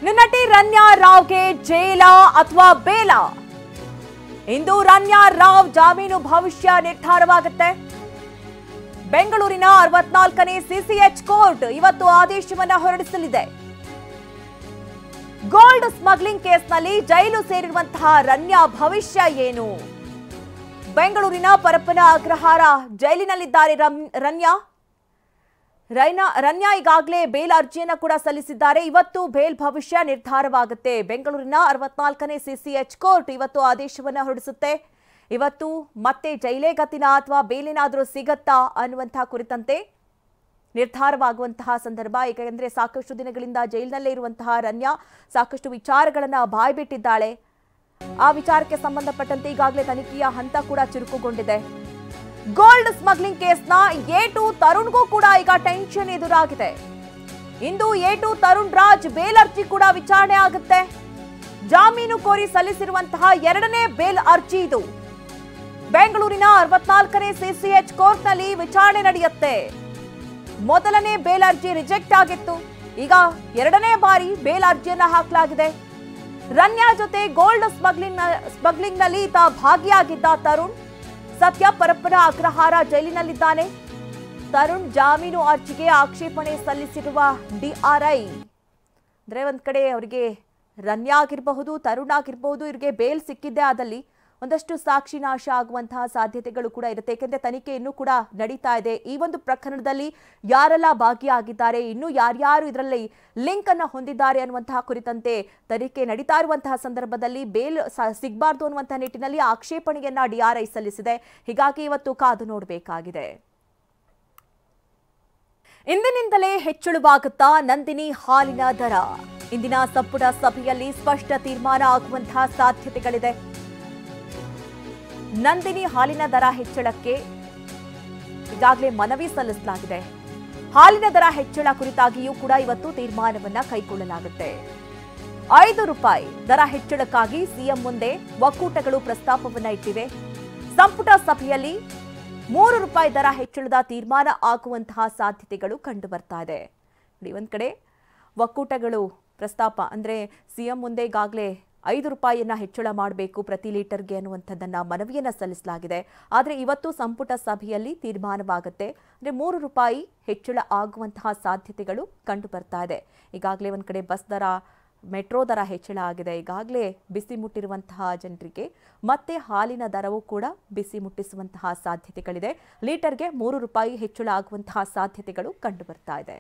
ನಟಿ ರನ್ಯಾ ರಾವ್ಗೆ ಜೈಲ ಅಥವಾ ಬೇಲ? ಇಂದು ರನ್ಯಾ ರಾವ್ ಜಾಮೀನು ಭವಿಷ್ಯ ನಿರ್ಧಾರವಾಗುತ್ತೆ. ಬೆಂಗಳೂರಿನ 64ನೇ ಸಿಸಿಎಚ್ ಕೋರ್ಟ್ ಇವತ್ತು ಆದೇಶವನ್ನ ಹೊರಡಿಸಲಿದೆ. ಗೋಲ್ಡ್ ಸ್ಮಗ್ಲಿಂಗ್ ಕೇಸ್ನಲ್ಲಿ ಜೈಲು ಸೇರಿರುವಂತಹ ರನ್ಯಾ ಭವಿಷ್ಯ ಏನು? ಬೆಂಗಳೂರಿನ ಪರಪ್ಪನ ಅಗ್ರಹಾರ ಜೈಲಿನಲ್ಲಿದ್ದಾರೆ ರನ್ಯಾ ಈಗಾಗಲೇ ಬೇಲ್ ಅರ್ಜಿಯನ್ನ ಕೂಡ ಸಲ್ಲಿಸಿದ್ದಾರೆ. ಇವತ್ತು ಬೇಲ್ ಭವಿಷ್ಯ ನಿರ್ಧಾರವಾಗುತ್ತೆ. ಬೆಂಗಳೂರಿನ 64ನೇ ಸಿಸಿಎಚ್ ಕೋರ್ಟ್ ಇವತ್ತು ಆದೇಶವನ್ನ ಹೊರಡಿಸುತ್ತೆ. ಇವತ್ತು ಮತ್ತೆ ಜೈಲೇ ಗತಿನ ಅಥವಾ ಬೇಲೇನಾದರೂ ಸಿಗತ್ತಾ ಅನ್ನುವಂತಹ ಕುರಿತಂತೆ ನಿರ್ಧಾರವಾಗುವಂತಹ ಸಂದರ್ಭ. ಏಕೆಂದರೆ ಸಾಕಷ್ಟು ದಿನಗಳಿಂದ ಜೈಲಿನಲ್ಲೇ ಇರುವಂತಹ ರನ್ಯಾ ಸಾಕಷ್ಟು ವಿಚಾರಗಳನ್ನ ಬಾಯ್ಬಿಟ್ಟಿದ್ದಾಳೆ. ಆ ವಿಚಾರಕ್ಕೆ ಸಂಬಂಧಪಟ್ಟಂತೆ ಈಗಾಗಲೇ ತನಿಖೆಯ ಹಂತ ಕೂಡ ಚುರುಕುಗೊಂಡಿದೆ. ಗೋಲ್ಡ್ ಸ್ಮಗ್ಲಿಂಗ್ ಕೇಸ್ನ ಎ2 ತರುಣ್ಗೂ ಕೂಡ ಈಗ ಟೆನ್ಷನ್ ಎದುರಾಗಿದೆ. ಇಂದು ಎ2 ತರುಣ್ ರಾಜ್ ಬೇಲ್ ಅರ್ಜಿ ಕೂಡ ವಿಚಾರಣೆ ಆಗುತ್ತೆ. ಜಾಮೀನು ಕೋರಿ ಸಲ್ಲಿಸಿರುವಂತಹ ಎರಡನೇ ಬೇಲ್ ಅರ್ಜಿ ಇದು. ಬೆಂಗಳೂರಿನ 64ನೇ ಸಿಸಿಎಚ್ ಕೋರ್ಟ್ನಲ್ಲಿ ವಿಚಾರಣೆ ನಡೆಯುತ್ತೆ. ಮೊದಲನೇ ಬೇಲ್ ಅರ್ಜಿ ರಿಜೆಕ್ಟ್ ಆಗಿತ್ತು. ಈಗ ಎರಡನೇ ಬಾರಿ ಬೇಲ್ ಅರ್ಜಿಯನ್ನ ಹಾಕಲಾಗಿದೆ. ರನ್ಯಾ ಜೊತೆ ಗೋಲ್ಡ್ ಸ್ಮಗ್ಲಿಂಗ್ನಲ್ಲಿ ಈತ ಭಾಗಿಯಾಗಿದ್ದ ತರುಣ್ ಸದ್ಯ ಪರಪ್ಪನ ಅಗ್ರಹಾರ ಜೈಲಿನಲ್ಲಿದ್ದಾನೆ. ತರುಣ್ ಜಾಮೀನು ಅರ್ಜಿಗೆ ಆಕ್ಷೇಪಣೆ ಸಲ್ಲಿಸಿರುವ ಡಿಆರ್ಐ ಅಂದ್ರೆ ಒಂದ್ ಕಡೆ ಅವರಿಗೆ ರನ್ಯಾ ಆಗಿರಬಹುದು, ತರುಣ್ ಆಗಿರಬಹುದು, ಇವರಿಗೆ ಬೇಲ್ ಸಿಕ್ಕಿದ್ದೇ ಆದಲ್ಲಿ ಒಂದಷ್ಟು ಸಾಕ್ಷಿ ನಾಶ ಆಗುವಂತಹ ಸಾಧ್ಯತೆಗಳು ಕೂಡ ಇರುತ್ತೆ. ಯಾಕೆಂದ್ರೆ ತನಿಖೆ ಇನ್ನೂ ಕೂಡ ನಡೀತಾ ಇದೆ. ಈ ಒಂದು ಪ್ರಕರಣದಲ್ಲಿ ಯಾರೆಲ್ಲ ಭಾಗಿಯಾಗಿದ್ದಾರೆ, ಇನ್ನು ಯಾರ್ಯಾರು ಇದರಲ್ಲಿ ಲಿಂಕ್ ಅನ್ನ ಹೊಂದಿದ್ದಾರೆ ಅನ್ನುವಂತಹ ಕುರಿತಂತೆ ತನಿಖೆ ನಡೀತಾ ಇರುವಂತಹ ಸಂದರ್ಭದಲ್ಲಿ ಬೇಲ್ ಸಿಗಬಾರ್ದು ಅನ್ನುವಂತಹ ನಿಟ್ಟಿನಲ್ಲಿ ಆಕ್ಷೇಪಣೆಯನ್ನ ಡಿಆರ್ಐ ಸಲ್ಲಿಸಿದೆ. ಹೀಗಾಗಿ ಇವತ್ತು ಕಾದು ನೋಡಬೇಕಾಗಿದೆ. ಇಂದಿನಿಂದಲೇ ಹೆಚ್ಚಳವಾಗುತ್ತಾ ನಂದಿನಿ ಹಾಲಿನ ದರ? ಇಂದಿನ ಸಂಪುಟ ಸಭೆಯಲ್ಲಿ ಸ್ಪಷ್ಟ ತೀರ್ಮಾನ ಆಗುವಂತಹ ಸಾಧ್ಯತೆಗಳಿದೆ. ನಂದಿನಿ ಹಾಲಿನ ದರ ಹೆಚ್ಚಳಕ್ಕೆ ಈಗಾಗಲೇ ಮನವಿ ಸಲ್ಲಿಸಲಾಗಿದೆ. ಹಾಲಿನ ದರ ಹೆಚ್ಚಳ ಕುರಿತಾಗಿಯೂ ಕೂಡ ಇವತ್ತು ತೀರ್ಮಾನವನ್ನ ಕೈಗೊಳ್ಳಲಾಗುತ್ತೆ. 5 ರೂಪಾಯಿ ದರ ಹೆಚ್ಚಳಕ್ಕಾಗಿ ಸಿಎಂ ಮುಂದೆ ಒಕ್ಕೂಟಗಳು ಪ್ರಸ್ತಾಪವನ್ನ ಇಟ್ಟಿವೆ. ಸಂಪುಟ ಸಭೆಯಲ್ಲಿ 3 ರೂಪಾಯಿ ದರ ಹೆಚ್ಚಳದ ತೀರ್ಮಾನ ಆಗುವಂತಹ ಸಾಧ್ಯತೆಗಳು ಕಂಡು ಬರ್ತಾ ಇದೆ. ಒಂದ್ ಕಡೆ ಒಕ್ಕೂಟಗಳು ಪ್ರಸ್ತಾಪ ಅಂದ್ರೆ ಸಿಎಂ ಮುಂದೆ ಈಗಾಗಲೇ 5 ರೂಪಾಯಿಯನ್ನ ಹೆಚ್ಚಳ ಮಾಡಬೇಕು ಪ್ರತಿ ಲೀಟರ್ಗೆ ಅನ್ನುವಂಥದ್ದನ್ನ ಮನವಿಯನ್ನ ಸಲ್ಲಿಸಲಾಗಿದೆ. ಆದರೆ ಇವತ್ತು ಸಂಪುಟ ಸಭೆಯಲ್ಲಿ ತೀರ್ಮಾನವಾಗುತ್ತೆ. ಅಂದ್ರೆ 3 ರೂಪಾಯಿ ಹೆಚ್ಚಳ ಆಗುವಂತಹ ಸಾಧ್ಯತೆಗಳು ಕಂಡು ಬರ್ತಾ ಇದೆ. ಈಗಾಗಲೇ ಒಂದ್ ಕಡೆ ಬಸ್ ದರ, ಮೆಟ್ರೋ ದರ ಹೆಚ್ಚಳ ಆಗಿದೆ. ಈಗಾಗಲೇ ಬಿಸಿ ಮುಟ್ಟಿರುವಂತಹ ಜನರಿಗೆ ಮತ್ತೆ ಹಾಲಿನ ದರವೂ ಕೂಡ ಬಿಸಿ ಮುಟ್ಟಿಸುವಂತಹ ಸಾಧ್ಯತೆಗಳಿದೆ. ಲೀಟರ್ಗೆ 3 ರೂಪಾಯಿ ಹೆಚ್ಚಳ ಆಗುವಂತಹ ಸಾಧ್ಯತೆಗಳು ಕಂಡು ಬರ್ತಾ ಇದೆ.